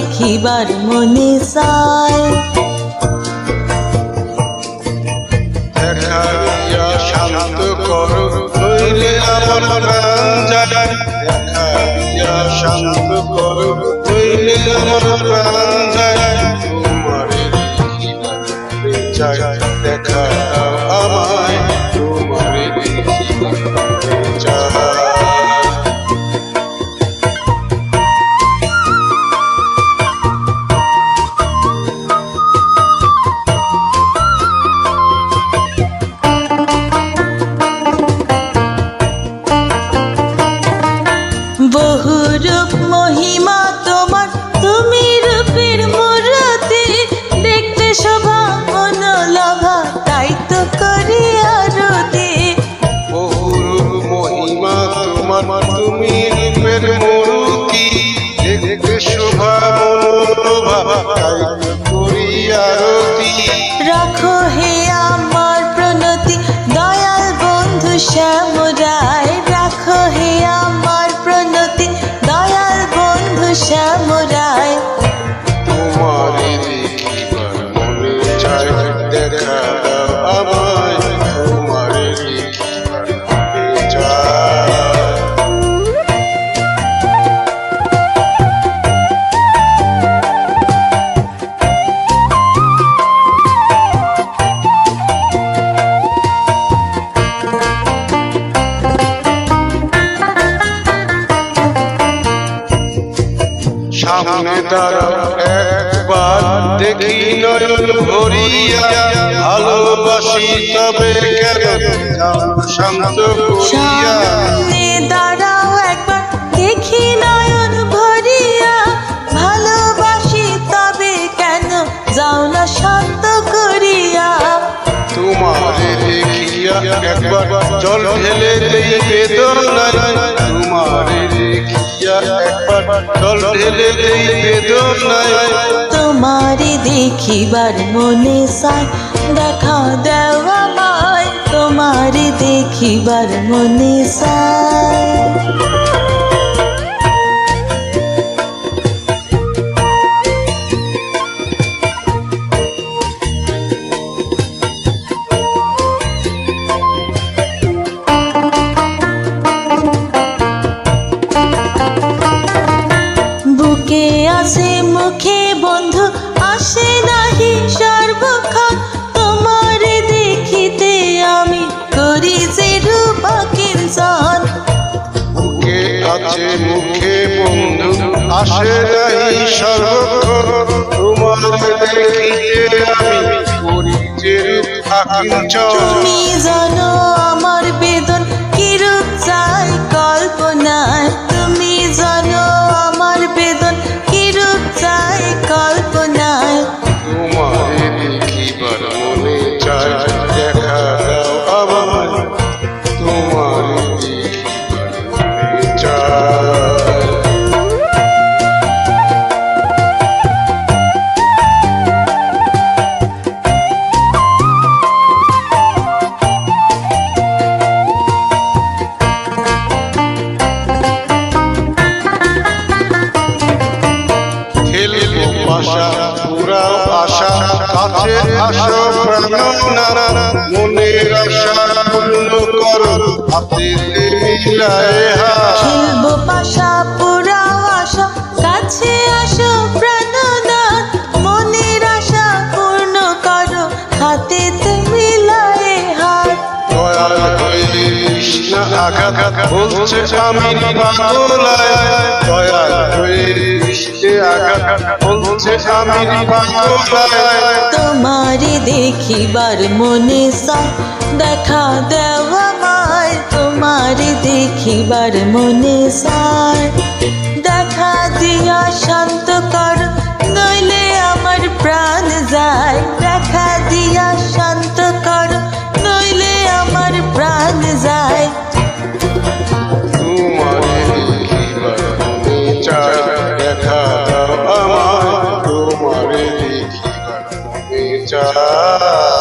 দেখিবার মনে চায়। দেখা দিয়া শান্ত করো নইলে আমার প্রাণ যায়। দেখা দিয়া শান্ত করো নইলে আমার প্রাণ যায়। তোমারে দেখিবার চাই, দেখা দাও আমায়, তোমারে দেখিবার চাই। বহু রূপ মহিমা তোমার, তুমি রূপের মূরতি, দেখতে শোভা মনোলভা, তাই তো করি আরতি। বহু রূপ মহিমা তোমার, তুমি রূপের মূরতি, দেখতে শোভা মনোলভা, তাই তো করি আরতি। রাখো হে আমার প্রণতি দয়াল বন্ধু শ্যাম রায়, রাখো হে আমার প্রণতি দয়াল বন্ধু শ্যাম রায়। তোমারে দেখিবার মনে চায়, দেখা দাও আমায়, তোমারে দেখিবার মনে চায়। সামনে দাঁড়াও একবার, দেখি নয়ন ভরিয়া, ভালোবাসি তবে কেন যাও শান্ত করিয়া। সামনে দাঁড়াও একবার, দেখি নয়ন ভরিয়া, ভালোবাসি তবে কেন যাও না শান্ত করিয়া। তোমারে দেখিয়া একবার জল ঢেলে দেই বেদনায়, তোমারে দেখিয়া একবার জল ঢেলে দেই বেদনায়। তোমারে দেখিবার মনে চায়, দেখা দাও আমায়, তোমারে দেখিবার মনে চায়। বুকে আছে মুখে বন্ধু আসে নাহি সর্বক্ষণ, তোমারে দেখিতে আমি করি যে রূপা কিঞ্চন। বুকে আছে মুখে বন্ধু আসে নাই সর্বক্ষণ, তোমারে দেখিতে আমি করি যে রূপা কিঞ্চন। তুমি জানো আমার বেদন কিরূপ চাই কল্পনায়, তুমি জানো আমার বেদন কিরূপ চাই কল্পনায়। তোমারে দেখিবার মনে চায়, দেখা দাও আমায়, তোমারে দেখিবার মনে চায়। খেলবো পাশা পুরাও আশা, কাছে আসো প্রাণনা, মনের আশা পূর্ণ করো হাতেতে মিলায়ে হাত। খেলবো পাশা পুরাও আশা, কাছে আসো প্রাণনাথ, মনের আশা পূর্ণ করো হাতেতে মিলায়ে হাত। দয়াল হয়ে কৃষ্ণ আঘাত বলছে আমি পাগলায়, দয়াল হয়ে কৃষ্ণ আঘাত বলছে আমি পাগলায়। তোমারে দেখিবার মনে চায়, দেখা দাও আমায়, তোমারে দেখিবার মনে চায়। দেখা দিয়া শান্ত কর নইলে আমার প্রাণ যায়, দেখা দিয়া শান্ত কর নইলে আমার প্রাণ যায়। তোমারে দেখিবার মনে চায়, দেখা দাও আমায়, তোমারে দেখিবার মনে চায়।